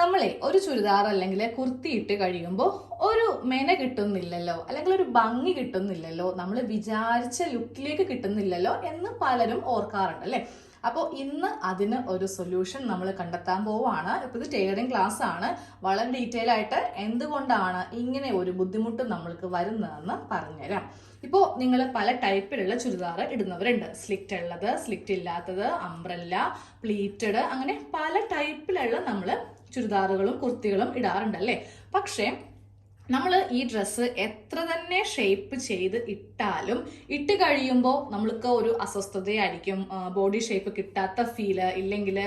നമ്മളെ ഒരു ചുരിദാർ അല്ലെങ്കിൽ കുർത്തി ഇട്ട് കഴിയുമ്പോൾ ഒരു മെന കിട്ടുന്നില്ലല്ലോ, അല്ലെങ്കിൽ ഒരു ഭംഗി കിട്ടുന്നില്ലല്ലോ, നമ്മൾ വിചാരിച്ച ലുക്കിലേക്ക് കിട്ടുന്നില്ലല്ലോ എന്ന് പലരും ഓർക്കാറുണ്ട് അല്ലേ. അപ്പോൾ ഇന്ന് അതിന് ഒരു സൊല്യൂഷൻ നമ്മൾ കണ്ടെത്താൻ പോവുകയാണ്. ഇപ്പോൾ ഇത് ടൈലറിംഗ് ക്ലാസ് ആണ്. വളരെ ഡീറ്റെയിൽ ആയിട്ട് എന്തുകൊണ്ടാണ് ഇങ്ങനെ ഒരു ബുദ്ധിമുട്ട് നമ്മൾക്ക് വരുന്നതെന്ന് പറഞ്ഞുതരാം. ഇപ്പോൾ നിങ്ങൾ പല ടൈപ്പിലുള്ള ചുരിദാർ ഇടുന്നവരുണ്ട്. സ്ലിറ്റ് ഉള്ളത്, സ്ലിറ്റ് ഇല്ലാത്തത്, അംബ്രല്ല, പ്ലീറ്റഡ്, അങ്ങനെ പല ടൈപ്പിലുള്ള നമ്മൾ ചുരിദാറുകളും കുർത്തികളും ഇടാറുണ്ട് അല്ലേ. പക്ഷേ നമ്മൾ ഈ ഡ്രസ്സ് എത്ര തന്നെ ഷേപ്പ് ചെയ്ത് ഇട്ടാലും ഇട്ട് കഴിയുമ്പോൾ നമ്മൾക്ക് ഒരു അസ്വസ്ഥതയായിരിക്കും. ബോഡി ഷേപ്പ് കിട്ടാത്ത ഫീല്, ഇല്ലെങ്കിൽ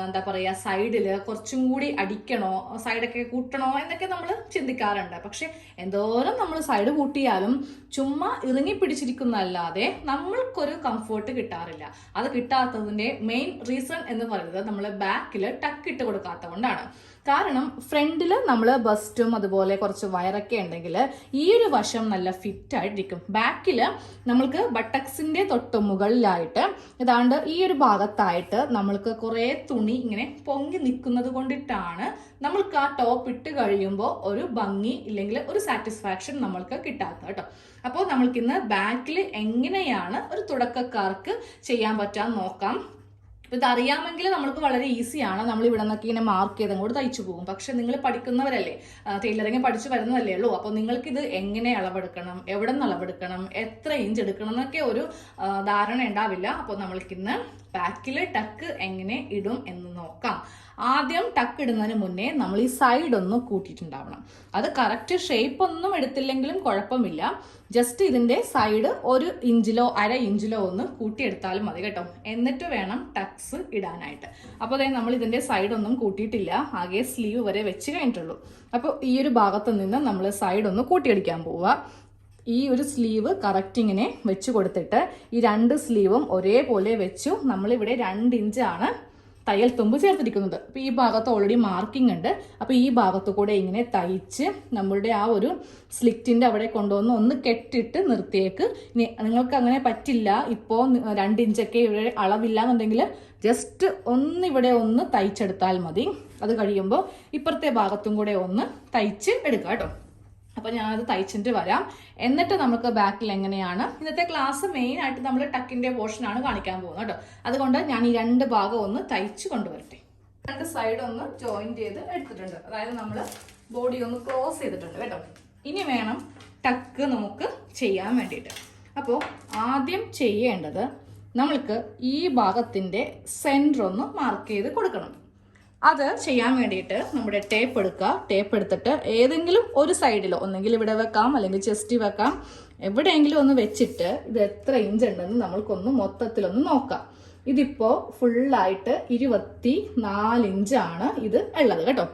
എന്താ പറയുക, സൈഡിൽ കുറച്ചും കൂടി അടിക്കണോ, സൈഡൊക്കെ കൂട്ടണോ എന്നൊക്കെ നമ്മൾ ചിന്തിക്കാറുണ്ട്. പക്ഷെ എന്തോരം നമ്മൾ സൈഡ് കൂട്ടിയാലും ചുമ്മാ ഇറങ്ങി പിടിച്ചിരിക്കുന്നല്ലാതെ നമ്മൾക്കൊരു കംഫർട്ട് കിട്ടാറില്ല. അത് കിട്ടാത്തതിന്റെ മെയിൻ റീസൺ എന്ന് പറയുന്നത് നമ്മൾ ബാക്കിൽ ടക്ക് ഇട്ട് കൊടുക്കാത്ത കൊണ്ടാണ്. കാരണം ഫ്രണ്ടിൽ നമ്മൾ ബസ്റ്റും അതുപോലെ കുറച്ച് വയറൊക്കെ ഉണ്ടെങ്കിൽ ഈ ഒരു വശം നല്ല ഫിറ്റ് ആയിട്ടിരിക്കും. ബാക്കിൽ നമ്മൾക്ക് ബട്ടക്സിന്റെ തൊട്ട് മുകളിലായിട്ട് ഏതാണ്ട് ഈ ഒരു ഭാഗത്തായിട്ട് നമ്മൾക്ക് കുറെ തുണി ഇങ്ങനെ പൊങ്ങി നിൽക്കുന്നത് കൊണ്ടിട്ടാണ് നമ്മൾക്ക് ആ ടോപ്പ് ഇട്ട് കഴിയുമ്പോൾ ഒരു ഭംഗി ഇല്ലെങ്കിൽ ഒരു സാറ്റിസ്ഫാക്ഷൻ നമ്മൾക്ക് കിട്ടാത്തത് കേട്ടോ. അപ്പോൾ നമ്മൾക്കിന്ന് ബാക്കിൽ എങ്ങനെയാണ് ഒരു തുടക്കക്കാർക്ക് ചെയ്യാൻ പറ്റാൻ നോക്കാം. ഇതറിയാമെങ്കിൽ നമുക്ക് വളരെ ഈസിയാണ്. നമ്മൾ ഇവിടെ നിന്നൊക്കെ ഇങ്ങനെ മാർക്ക് ചെയ്ത് അങ്ങോട്ട് തയ്ച്ചു പോകും. പക്ഷെ നിങ്ങൾ പഠിക്കുന്നവരല്ലേ, ടൈലറിങ് പഠിച്ചു വരുന്നതല്ലേ ഉള്ളൂ. അപ്പോൾ നിങ്ങൾക്കിത് എങ്ങനെ അളവെടുക്കണം, എവിടെ നിന്ന് അളവെടുക്കണം, എത്ര ഇഞ്ച് എടുക്കണം എന്നൊക്കെ ഒരു ധാരണ ഉണ്ടാവില്ല. അപ്പോൾ നമ്മൾക്കിന്ന് ബാക്കിൽ ടക്ക് എങ്ങനെ ഇടും എന്ന് നോക്കാം. ആദ്യം ടക്ക് ഇടുന്നതിന് മുന്നേ നമ്മൾ ഈ സൈഡ് ഒന്ന് കൂട്ടിയിട്ടുണ്ടാവണം. അത് കറക്റ്റ് ഷേപ്പ് ഒന്നും എടുത്തില്ലെങ്കിലും കുഴപ്പമില്ല. ജസ്റ്റ് ഇതിന്റെ സൈഡ് 1 ഇഞ്ചിലോ 1/2 ഇഞ്ചിലോ ഒന്ന് കൂട്ടിയെടുത്താലും മതി കേട്ടോ. എന്നിട്ട് വേണം ടക്സ് ഇടാനായിട്ട്. അപ്പോൾ അതായത് നമ്മൾ ഇതിന്റെ സൈഡ് ഒന്നും കൂട്ടിയിട്ടില്ല, ആകെ സ്ലീവ് വരെ വെച്ച് കഴിഞ്ഞിട്ടുള്ളൂ. അപ്പോൾ ഈ ഒരു ഭാഗത്ത് നിന്ന് നമ്മൾ സൈഡ് ഒന്ന് കൂട്ടിയടിക്കാൻ പോവുക. ഈ ഒരു സ്ലീവ് കറക്റ്റ് ഇങ്ങനെ വെച്ച് കൊടുത്തിട്ട് ഈ 2 സ്ലീവും ഒരേപോലെ വെച്ചു. നമ്മളിവിടെ 2 ഇഞ്ചാണ് തയ്യൽ തുമ്പ് ചേർത്തിരിക്കുന്നത്. അപ്പോൾ ഈ ഭാഗത്ത് ഓൾറെഡി മാർക്കിംഗ് ഉണ്ട്. അപ്പോൾ ഈ ഭാഗത്ത് കൂടെ ഇങ്ങനെ തയ്ച്ച് നമ്മളുടെ ആ ഒരു സ്ലിറ്റിന്റെ അവിടെ കൊണ്ടുവന്ന് ഒന്ന് കെട്ടിട്ട് നിർത്തിയേക്ക്. ഇനി നിങ്ങൾക്ക് അങ്ങനെ പറ്റില്ല, ഇപ്പോൾ 2 ഇഞ്ചൊക്കെ ഇവിടെ അളവില്ല എന്നുണ്ടെങ്കിൽ ജസ്റ്റ് ഇവിടെ ഒന്ന് തയ്ച്ചെടുത്താൽ മതി. അത് കഴിയുമ്പോൾ ഇപ്പുറത്തെ ഭാഗത്തും കൂടെ ഒന്ന് തയ്ച്ച് എടുക്കുക കേട്ടോ. അപ്പൊ ഞാനത് തയ്ച്ചിട്ട് വരാം. എന്നിട്ട് നമുക്ക് ബാക്കിൽ എങ്ങനെയാണ്, ഇന്നത്തെ ക്ലാസ് മെയിൻ ആയിട്ട് നമ്മൾ ടക്കിന്റെ പോർഷൻ ആണ് കാണിക്കാൻ പോകുന്നത് കേട്ടോ. അതുകൊണ്ട് ഞാൻ ഈ 2 ഭാഗം ഒന്ന് തയ്ച്ച് കൊണ്ടുവരട്ടെ. 2 സൈഡ് ഒന്ന് ജോയിൻ ചെയ്ത് എടുത്തിട്ടുണ്ട്. അതായത് നമ്മൾ ബോഡി ഒന്ന് ക്ലോസ് ചെയ്തിട്ടുണ്ട് കേട്ടോ. ഇനി വേണം ടക്ക് നമുക്ക് ചെയ്യാൻ വേണ്ടിയിട്ട്. അപ്പോൾ ആദ്യം ചെയ്യേണ്ടത് നമ്മൾക്ക് ഈ ഭാഗത്തിന്റെ സെന്റർ ഒന്ന് മാർക്ക് ചെയ്ത് കൊടുക്കണം. അത് ചെയ്യാൻ വേണ്ടിയിട്ട് നമ്മുടെ ടേപ്പ് എടുക്കുക. ടേപ്പ് എടുത്തിട്ട് ഏതെങ്കിലും ഒരു സൈഡിലോ, ഒന്നെങ്കിൽ ഇവിടെ വെക്കാം അല്ലെങ്കിൽ ചെസ്റ്റിൽ വെക്കാം, എവിടെയെങ്കിലും ഒന്ന് വെച്ചിട്ട് ഇത് എത്ര ഇഞ്ച് ഉണ്ടെന്ന് നമ്മൾക്കൊന്ന് മൊത്തത്തിലൊന്ന് നോക്കാം. ഇതിപ്പോൾ ഫുള്ളായിട്ട് 24 ഇഞ്ചാണ് ഇത് ഉള്ളത് കേട്ടോ.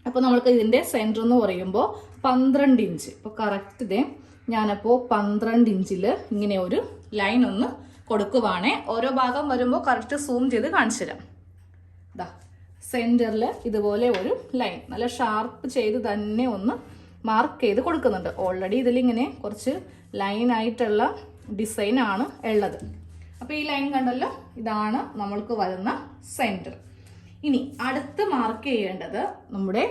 അപ്പോൾ നമ്മൾക്ക് ഇതിൻ്റെ സെൻറ്റർ എന്ന് പറയുമ്പോൾ 12 ഇഞ്ച്. ഇപ്പോൾ കറക്റ്റ് ഇതേ ഞാനപ്പോൾ 12 ഇഞ്ചിൽ ഇങ്ങനെ ഒരു ലൈൻ ഒന്ന് കൊടുക്കുവാണേ. ഓരോ ഭാഗം വരുമ്പോൾ കറക്റ്റ് സൂം ചെയ്ത് കാണിച്ചു തരാം. ഇതാ സെന്ററിൽ ഇതുപോലെ ഒരു ലൈൻ നല്ല ഷാർപ്പ് ചെയ്ത് തന്നെ ഒന്ന് മാർക്ക് ചെയ്ത് കൊടുക്കുന്നുണ്ട്. ഓൾറെഡി ഇതിലിങ്ങനെ കുറച്ച് ലൈനായിട്ടുള്ള ഡിസൈനാണ് ഉള്ളത്. അപ്പോൾ ഈ ലൈൻ കണ്ടല്ലോ, ഇതാണ് നമ്മൾക്ക് വരുന്ന സെന്റർ. ഇനി അടുത്ത് മാർക്ക് ചെയ്യേണ്ടത് നമ്മുടെ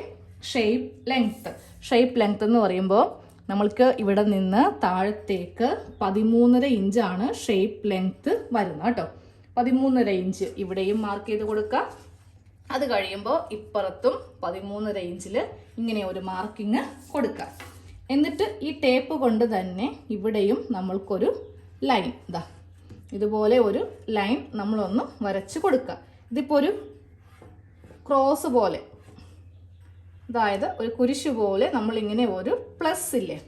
ഷേപ്പ് ലെങ്ത്. ഷേപ്പ് ലെങ്ത് എന്ന് പറയുമ്പോൾ നമ്മൾക്ക് ഇവിടെ നിന്ന് താഴത്തേക്ക് 13.5 ഇഞ്ചാണ് ഷേപ്പ് ലെങ്ത് വരുന്നത് കേട്ടോ. 13.5 ഇഞ്ച് ഇവിടെയും മാർക്ക് ചെയ്ത് കൊടുക്കുക. അത് കഴിയുമ്പോൾ ഇപ്പുറത്തും 13.5 ഇഞ്ചിൽ ഇങ്ങനെ ഒരു മാർക്കിങ് കൊടുക്കുക. എന്നിട്ട് ഈ ടേപ്പ് കൊണ്ട് തന്നെ ഇവിടെയും നമ്മൾക്കൊരു ലൈൻ, ഇതാ ഇതുപോലെ ഒരു ലൈൻ നമ്മളൊന്ന് വരച്ച് കൊടുക്കുക. ഇതിപ്പോൾ ഒരു ക്രോസ് പോലെ, അതായത് ഒരു കുരിശ് പോലെ നമ്മളിങ്ങനെ ഒരു പ്ലസ് ഇല്ലേ,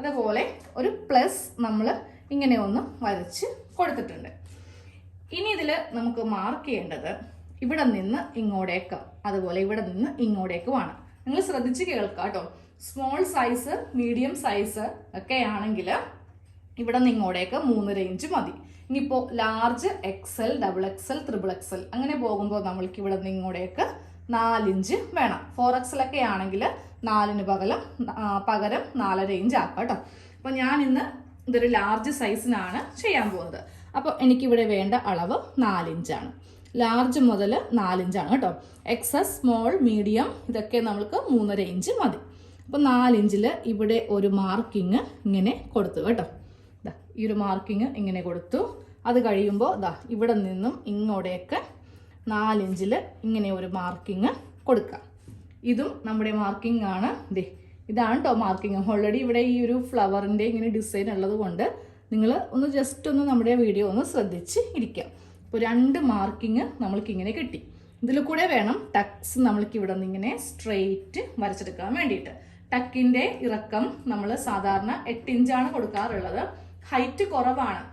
അതുപോലെ ഒരു പ്ലസ് നമ്മൾ ഇങ്ങനെ ഒന്ന് വരച്ച് കൊടുത്തിട്ടുണ്ട്. ഇനി ഇതിൽ നമുക്ക് മാർക്ക് ചെയ്യേണ്ടത് ഇവിടെ നിന്ന് ഇങ്ങോട്ടേക്ക്, അതുപോലെ ഇവിടെ നിന്ന് ഇങ്ങോട്ടേക്കുമാണ്. നിങ്ങൾ ശ്രദ്ധിച്ച് കേൾക്കുക കേട്ടോ. സ്മോൾ സൈസ്, മീഡിയം സൈസ് ഒക്കെ ആണെങ്കിൽ ഇവിടെ നിന്ന് ഇങ്ങോട്ടേക്ക് 3.5 ഇഞ്ച് മതി. ഇനിയിപ്പോൾ ലാർജ്, XL, XXL, XXL അങ്ങനെ പോകുമ്പോൾ നമ്മൾക്ക് ഇവിടെ നിന്ന് ഇങ്ങോട്ടേക്ക് 4 ഇഞ്ച് വേണം. 4XL ഒക്കെ ആണെങ്കിൽ 4ന് പകരം 4.5 ഇഞ്ച് ആക്കാം കേട്ടോ. അപ്പോൾ ഞാൻ ഇന്ന് ഇതൊരു ലാർജ് സൈസിനാണ് ചെയ്യാൻ പോകുന്നത്. അപ്പോൾ എനിക്കിവിടെ വേണ്ട അളവ് 4 ഇഞ്ചാണ്. ലാർജ് മുതൽ 4 ഇഞ്ചാണ് കേട്ടോ. എക്സസ്, സ്മോൾ, മീഡിയം ഇതൊക്കെ നമുക്ക് 3.5 ഇഞ്ച് മതി. അപ്പോൾ 4 ഇഞ്ചിൽ ഇവിടെ ഒരു മാർക്കിങ് ഇങ്ങനെ കൊടുത്തു കേട്ടോ. ഈ ഒരു മാർക്കിങ് ഇങ്ങനെ കൊടുത്തു. അത് കഴിയുമ്പോൾ ഇവിടെ നിന്നും ഇങ്ങോട്ടേക്ക് 4 ഇഞ്ചിൽ ഇങ്ങനെ ഒരു മാർക്കിങ് കൊടുക്കാം. ഇതും നമ്മുടെ മാർക്കിംഗ് ആണ്. ഇതാണ് കേട്ടോ മാർക്കിങ്. ഓൾറെഡി ഇവിടെ ഈ ഒരു ഫ്ലവറിൻ്റെ ഇങ്ങനെ ഡിസൈൻ ഉള്ളത് കൊണ്ട് നിങ്ങൾ ഒന്ന് ജസ്റ്റ് ഒന്ന് നമ്മുടെ വീഡിയോ ഒന്ന് ശ്രദ്ധിച്ച് ഇരിക്കാം. അപ്പോൾ 2 മാർക്കിങ് നമ്മൾക്ക് ഇങ്ങനെ കിട്ടി. ഇതിൽ കൂടെ വേണം ടക്സ് നമ്മൾക്ക് ഇവിടെ നിന്ന് ഇങ്ങനെ സ്ട്രെയിറ്റ് വരച്ചെടുക്കാൻ വേണ്ടിയിട്ട്. ടക്കിൻ്റെ ഇറക്കം നമ്മൾ സാധാരണ 8 ഇഞ്ചാണ് കൊടുക്കാറുള്ളത്. ഹൈറ്റ് കുറവാണ്.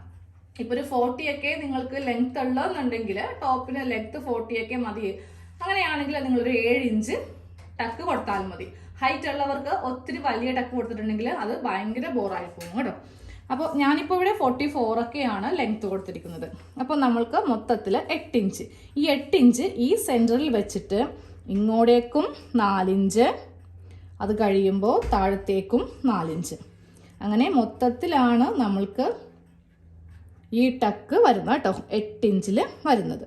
ഇപ്പോൾ ഒരു 40 ഒക്കെ നിങ്ങൾക്ക് ലെങ്ത് ഉള്ളതെന്നുണ്ടെങ്കിൽ ടോപ്പിന് ലെങ്ത് 40 ഒക്കെ മതി. അങ്ങനെയാണെങ്കിൽ നിങ്ങളൊരു 7 ഇഞ്ച് ടക്ക് കൊടുത്താൽ മതി. ഹൈറ്റ് ഉള്ളവർക്ക് ഒത്തിരി വലിയ ടക്ക് കൊടുത്തിട്ടുണ്ടെങ്കിൽ അത് ഭയങ്കര ബോറായി പോകും കേട്ടോ. അപ്പോൾ ഞാനിപ്പോൾ ഇവിടെ 44 ഒക്കെയാണ് ലെങ്ത് കൊടുത്തിരിക്കുന്നത്. അപ്പോൾ നമ്മൾക്ക് മൊത്തത്തിൽ 8 ഇഞ്ച്. ഈ 8 ഇഞ്ച് ഈ സെൻറ്ററിൽ വെച്ചിട്ട് ഇങ്ങോട്ടേക്കും 4 ഇഞ്ച്, അത് കഴിയുമ്പോൾ താഴത്തേക്കും 4 ഇഞ്ച്. അങ്ങനെ മൊത്തത്തിലാണ് നമ്മൾക്ക് ഈ ടക്ക് വരുന്നത് കേട്ടോ. 8 ഇഞ്ചിൽ വരുന്നത്.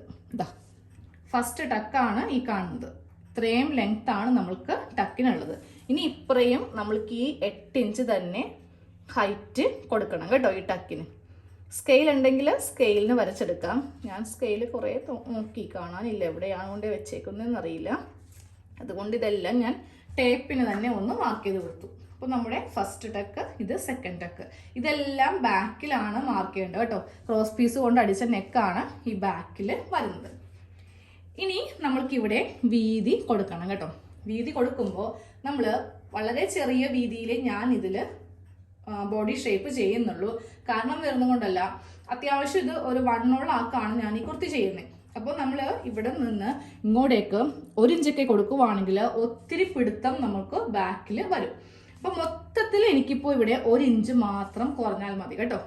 ഫസ്റ്റ് ടക്കാണ് ഈ കാണുന്നത്. ഇത്രയും ലെങ്ത് ആണ് നമ്മൾക്ക് ടക്കിനുള്ളത്. ഇനി ഇപ്പറയും നമ്മൾക്ക് ഈ 8 ഇഞ്ച് തന്നെ ഹൈറ്റ് കൊടുക്കണം കേട്ടോ ഈ ടക്കിന്. സ്കെയിൽ ഉണ്ടെങ്കിൽ സ്കെയിലിന് വരച്ചെടുക്കാം. ഞാൻ സ്കെയിൽ കുറേ നോക്കി കാണാനില്ല, എവിടെയാണ് കൊണ്ട് വെച്ചേക്കുന്നതെന്ന് അറിയില്ല. അതുകൊണ്ട് ഇതെല്ലാം ഞാൻ ടേപ്പിന് തന്നെ ഒന്ന് മാർക്ക് ചെയ്ത് കൊടുത്തു. അപ്പോൾ നമ്മുടെ ഫസ്റ്റ് ടക്ക്, ഇത് സെക്കൻഡ് ടക്ക്. ഇതെല്ലാം ബാക്കിലാണ് മാർക്ക് ചെയ്യേണ്ടത് കേട്ടോ. ക്രോസ് പീസ് കൊണ്ട് അടിച്ച നെക്കാണ് ഈ ബാക്കിൽ വരുന്നത്. ഇനി നമ്മൾക്കിവിടെ വീതി കൊടുക്കണം കേട്ടോ. വീതി കൊടുക്കുമ്പോൾ നമ്മൾ വളരെ ചെറിയ വീതിയിൽ ഞാൻ ഇതിൽ ബോഡി ഷേപ്പ് ചെയ്യുന്നുള്ളൂ. കാരണം വരുന്നതുകൊണ്ടല്ല, അത്യാവശ്യം ഇത് ഒരു 1 ആക്കാണ് ഞാൻ ഈ കുർത്തി ചെയ്യുന്നത്. അപ്പോൾ നമ്മൾ ഇവിടെ നിന്ന് ഇങ്ങോട്ടേക്ക് 1 ഇഞ്ചൊക്കെ കൊടുക്കുവാണെങ്കിൽ ഒത്തിരി പിടുത്തം നമുക്ക് ബാക്കിൽ വരും. അപ്പോൾ മൊത്തത്തിൽ എനിക്കിപ്പോൾ ഇവിടെ 1 ഇഞ്ച് മാത്രം കുറഞ്ഞാൽ മതി കേട്ടോ.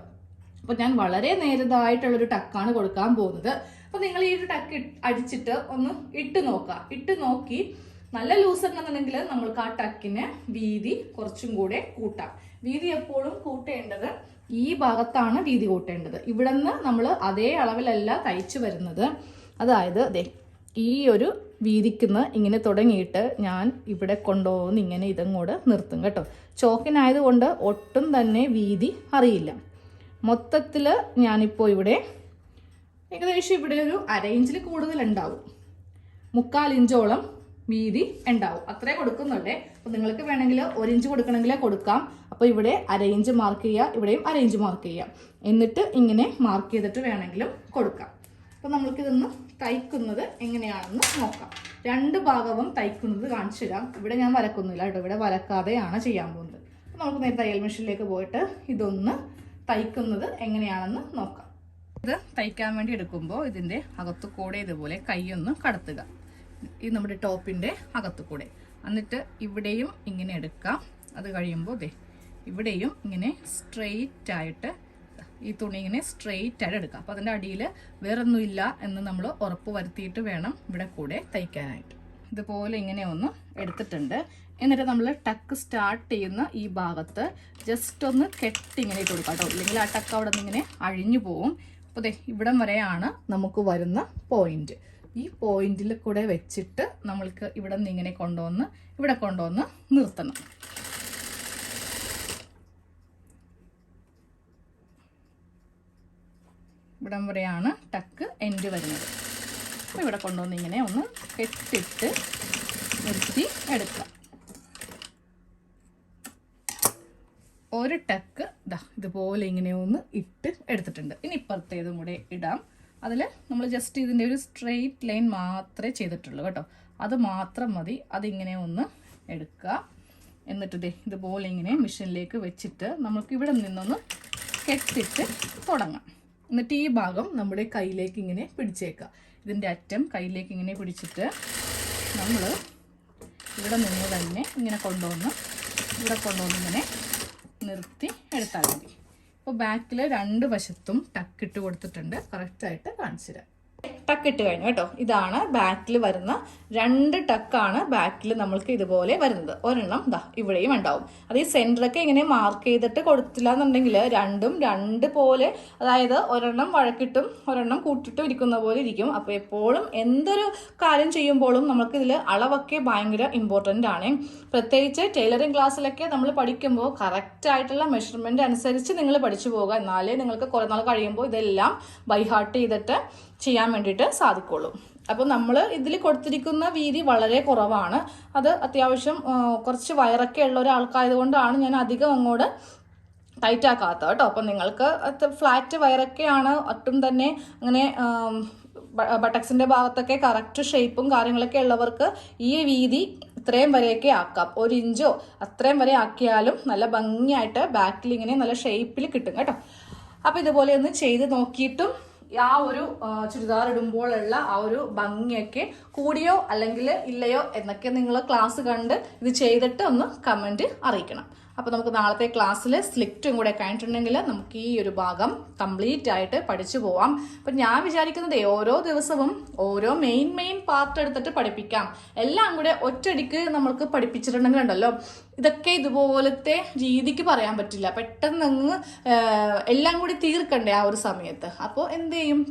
അപ്പോൾ ഞാൻ വളരെ നേരതായിട്ടുള്ളൊരു ടക്കാണ് കൊടുക്കാൻ പോകുന്നത്. അപ്പോൾ നിങ്ങൾ ഈ ഒരു ടക്ക് അടിച്ചിട്ട് ഒന്ന് ഇട്ട് നോക്കുക. ഇട്ട് നോക്കി നല്ല ലൂസ് ഉണ്ടെന്നുണ്ടെങ്കിൽ നമ്മൾക്ക് ആ ടക്കിന് വീതി കുറച്ചും കൂടെ കൂട്ടാം. വീതി എപ്പോഴും കൂട്ടേണ്ടത് ഈ ഭാഗത്താണ് വീതി കൂട്ടേണ്ടത്. ഇവിടെ നിന്ന് നമ്മൾ അതേ അളവിലല്ല തയ്ച്ചു വരുന്നത്. അതായത് ഈ ഒരു വീതിക്കുന്ന് ഇങ്ങനെ തുടങ്ങിയിട്ട് ഞാൻ ഇവിടെ കൊണ്ടുപോകുന്ന ഇങ്ങനെ ഇതങ്ങോട്ട് നിർത്തും കേട്ടോ. ചോക്കിനായതുകൊണ്ട് ഒട്ടും തന്നെ വീതി അറിയില്ല. മൊത്തത്തിൽ ഞാനിപ്പോൾ ഇവിടെ ഏകദേശം ഇവിടെ ഒരു 1/2 ഇഞ്ചിൽ കൂടുതൽ ഉണ്ടാവും. 3/4 ഇഞ്ചോളം വീതി ഉണ്ടാവും. അത്രേ കൊടുക്കുന്നുള്ളേ. അപ്പോൾ നിങ്ങൾക്ക് വേണമെങ്കിൽ 1 ഇഞ്ച് കൊടുക്കണമെങ്കിൽ കൊടുക്കാം. അപ്പോൾ ഇവിടെ 1/2 ഇഞ്ച് മാർക്ക് ചെയ്യുക, ഇവിടെയും 1/2 ഇഞ്ച് മാർക്ക് ചെയ്യാം. എന്നിട്ട് ഇങ്ങനെ മാർക്ക് ചെയ്തിട്ട് വേണമെങ്കിലും കൊടുക്കാം. അപ്പോൾ നമ്മൾക്കിതൊന്ന് തയ്ക്കുന്നത് എങ്ങനെയാണെന്ന് നോക്കാം. 2 ഭാഗവും തയ്ക്കുന്നത് കാണിച്ചു തരാം. ഇവിടെ ഞാൻ വരക്കുന്നില്ല കേട്ടോ, ഇവിടെ വരക്കാതെയാണ് ചെയ്യാൻ പോകുന്നത്. അപ്പോൾ നമുക്ക് നേരെ തയ്യൽ മെഷീനിലേക്ക് പോയിട്ട് ഇതൊന്ന് തയ്ക്കുന്നത് എങ്ങനെയാണെന്ന് നോക്കാം. ഇത് തയ്ക്കാൻ വേണ്ടി എടുക്കുമ്പോൾ ഇതിൻ്റെ അകത്തു കൂടെ ഇതുപോലെ കൈയൊന്ന് കടത്തുക, ഈ നമ്മുടെ ടോപ്പിൻ്റെ അകത്തു കൂടെ. എന്നിട്ട് ഇവിടെയും ഇങ്ങനെ എടുക്കാം. അത് കഴിയുമ്പോൾ ഇവിടെയും ഇങ്ങനെ സ്ട്രെയിറ്റ് ആയിട്ട് ഈ തുണി ഇങ്ങനെ സ്ട്രെയിറ്റ് ആയിട്ട് എടുക്കാം. അപ്പോൾ അതിൻ്റെ അടിയിൽ വേറൊന്നുമില്ല എന്ന് നമ്മൾ ഉറപ്പ് വരുത്തിയിട്ട് വേണം ഇവിടെ കൂടെ തയ്ക്കാനായിട്ട്. ഇതുപോലെ ഇങ്ങനെ ഒന്ന് എടുത്തിട്ടുണ്ട്. എന്നിട്ട് നമ്മൾ ടക്ക് സ്റ്റാർട്ട് ചെയ്യുന്ന ഈ ഭാഗത്ത് ജസ്റ്റ് ഒന്ന് കെട്ടി ഇങ്ങനെ ഇട്ട് കൊടുക്കാം കേട്ടോ. ഇല്ലെങ്കിൽ ആ ടക്ക് അവിടെ നിന്ന് ഇങ്ങനെ അഴിഞ്ഞു പോവും. അപ്പോൾ ഇവിടം വരെയാണ് നമുക്ക് വരുന്ന പോയിന്റ്. ഈ പോയിന്റിൽ കൂടെ വെച്ചിട്ട് നമ്മൾക്ക് ഇവിടെ നിന്ന് ഇങ്ങനെ കൊണ്ടുവന്ന് ഇവിടെ കൊണ്ടുവന്ന് നിർത്തണം. ഇവിടം വരെയാണ് ടക്ക് എൻഡ് വരുന്നത്. അപ്പോൾ ഇവിടെ കൊണ്ടുവന്ന് ഇങ്ങനെ ഒന്ന് കെട്ടിട്ട് നിർത്തി എടുക്കാം. ഒരു ടക്ക് ഇതുപോലെ ഇങ്ങനെ ഒന്ന് ഇട്ട് എടുത്തിട്ടുണ്ട്. ഇനി ഇപ്പുറത്തേതും കൂടെ ഇടാം. അതിൽ നമ്മൾ ജസ്റ്റ് ഇതിൻ്റെ ഒരു സ്ട്രെയിറ്റ് ലൈൻ മാത്രമേ ചെയ്തിട്ടുള്ളൂ കേട്ടോ. അത് മാത്രം മതി. അതിങ്ങനെ ഒന്ന് എടുക്കുക. എന്നിട്ട് ഇതുപോലെ ഇങ്ങനെ മെഷീനിലേക്ക് വെച്ചിട്ട് നമുക്ക് ഇവിടെ നിന്നൊന്ന് കെട്ടിട്ട് തുടങ്ങാം. എന്നിട്ട് ഈ ഭാഗം നമ്മുടെ കയ്യിലേക്ക് ഇങ്ങനെ പിടിച്ചേക്കുക. ഇതിൻ്റെ അറ്റം കയ്യിലേക്ക് ഇങ്ങനെ പിടിച്ചിട്ട് നമ്മൾ ഇവിടെ നിന്ന് തന്നെ ഇങ്ങനെ കൊണ്ടുവന്ന് ഇവിടെ കൊണ്ടുവന്ന് ഇങ്ങനെ നിർത്തി എടുത്താൽ മതി. അപ്പോൾ ബാക്കിൽ 2 വശത്തും ടക്കിട്ട് കൊടുത്തിട്ടുണ്ട്. കറക്റ്റായിട്ട് കാണിച്ചു തരാം. ടക്ക് ഇട്ട് കഴിഞ്ഞു കേട്ടോ. ഇതാണ് ബാക്കിൽ വരുന്ന 2 ടക്കാണ് ബാക്കിൽ നമ്മൾക്ക് ഇതുപോലെ വരുന്നത്. ഒരെണ്ണം ദാ ഇവിടെയും ഉണ്ടാവും. അത് ഈ സെൻറ്ററൊക്കെ ഇങ്ങനെ മാർക്ക് ചെയ്തിട്ട് കൊടുത്തില്ല എന്നുണ്ടെങ്കിൽ രണ്ടും 2 പോലെ, അതായത് ഒരെണ്ണം വഴക്കിട്ടും ഒരെണ്ണം കൂട്ടിട്ടും ഇരിക്കുന്ന പോലെ ഇരിക്കും. അപ്പോൾ എപ്പോഴും എന്തൊരു കാര്യം ചെയ്യുമ്പോഴും നമുക്കിതിൽ അളവൊക്കെ ഭയങ്കര ഇമ്പോർട്ടൻ്റ് ആണ്. പ്രത്യേകിച്ച് ടൈലറിങ് ക്ലാസ്സിലൊക്കെ നമ്മൾ പഠിക്കുമ്പോൾ കറക്റ്റായിട്ടുള്ള മെഷർമെൻറ്റ് അനുസരിച്ച് നിങ്ങൾ പഠിച്ചു പോകുക. എന്നാലേ നിങ്ങൾക്ക് കുറേ നാൾ കഴിയുമ്പോൾ ഇതെല്ലാം ബൈ ഹാർട്ട് ചെയ്തിട്ട് ചെയ്യാൻ വേണ്ടിയിട്ട് സാധിക്കുള്ളൂ. അപ്പോൾ നമ്മൾ ഇതിൽ കൊടുത്തിരിക്കുന്ന വീതി വളരെ കുറവാണ്. അത് അത്യാവശ്യം കുറച്ച് വയറൊക്കെ ഉള്ള ഒരാൾക്കായതുകൊണ്ടാണ് ഞാൻ അധികം അങ്ങോട്ട് ടൈറ്റ് ആക്കാത്തത് കേട്ടോ. അപ്പം നിങ്ങൾക്ക് ഫ്ലാറ്റ് വയറൊക്കെയാണ്, ഒട്ടും തന്നെ അങ്ങനെ ബട്ടക്സിൻ്റെ ഭാഗത്തൊക്കെ കറക്റ്റ് ഷേപ്പും കാര്യങ്ങളൊക്കെ ഉള്ളവർക്ക് ഈ വീതി ഇത്രയും വരെയൊക്കെ ആക്കാം. 1 ഇഞ്ചോ അത്രയും വരെ ആക്കിയാലും നല്ല ഭംഗിയായിട്ട് ബാക്കിൽ ഇങ്ങനെ നല്ല ഷേപ്പിൽ കിട്ടും കേട്ടോ. അപ്പോൾ ഇതുപോലെ ഒന്ന് ചെയ്ത് നോക്കിയിട്ടും ആ ഒരു ചുരിദാർ ഇടുമ്പോഴുള്ള ആ ഒരു ഭംഗിയൊക്കെ കൂടിയോ അല്ലെങ്കിൽ ഇല്ലയോ എന്നൊക്കെ നിങ്ങൾ ക്ലാസ് കണ്ട് ഇത് ചെയ്തിട്ട് ഒന്ന് കമൻറ്റ് അറിയിക്കണം. അപ്പോൾ നമുക്ക് നാളത്തെ ക്ലാസ്സിൽ സ്ലിറ്റും കൂടെ കഴിഞ്ഞിട്ടുണ്ടെങ്കിൽ നമുക്ക് ഈ ഒരു ഭാഗം കംപ്ലീറ്റ് ആയിട്ട് പഠിച്ചു പോവാം. അപ്പം ഞാൻ വിചാരിക്കുന്നത് ഓരോ ദിവസവും ഓരോ മെയിൻ പാർട്ട് എടുത്തിട്ട് പഠിപ്പിക്കാം. എല്ലാം കൂടെ ഒറ്റയടിക്ക് നമ്മൾക്ക് പഠിപ്പിച്ചിട്ടുണ്ടെങ്കിൽ ഉണ്ടല്ലോ, ഇതൊക്കെ ഇതുപോലത്തെ രീതിക്ക് പറയാൻ പറ്റില്ല. പെട്ടെന്ന് അങ്ങ് എല്ലാം കൂടി തീർക്കണ്ടേ ആ ഒരു സമയത്ത്. അപ്പോൾ എന്ത് ചെയ്യും,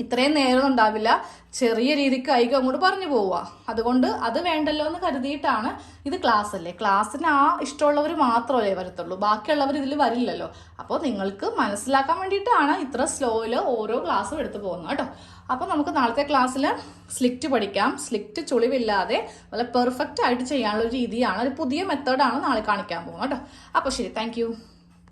ഇത്രയും നേരം ഉണ്ടാവില്ല, ചെറിയ രീതിക്ക് ആയിരിക്കും അങ്ങോട്ട് പറഞ്ഞു പോവുക. അതുകൊണ്ട് അത് വേണ്ടല്ലോ എന്ന് കരുതിയിട്ടാണ്. ഇത് ക്ലാസ് അല്ലേ, ക്ലാസ്സിന് ആ ഇഷ്ടമുള്ളവർ മാത്രമല്ലേ വരത്തുള്ളൂ, ബാക്കിയുള്ളവർ ഇതിൽ വരില്ലല്ലോ. അപ്പോൾ നിങ്ങൾക്ക് മനസ്സിലാക്കാൻ വേണ്ടിയിട്ടാണ് ഇത്ര സ്ലോയിൽ ഓരോ ക്ലാസ്സും എടുത്തു പോകുന്നത് കേട്ടോ. അപ്പോൾ നമുക്ക് നാളത്തെ ക്ലാസ്സിൽ സ്ലിറ്റ് പഠിക്കാം. സ്ലിറ്റ് ചുളിവില്ലാതെ വളരെ പെർഫെക്റ്റ് ആയിട്ട് ചെയ്യാനുള്ള ഒരു രീതിയാണ്, ഒരു പുതിയ മെത്തേഡാണ് നാളെ കാണിക്കാൻ പോകുന്നത് കേട്ടോ. അപ്പോൾ ശരി, താങ്ക്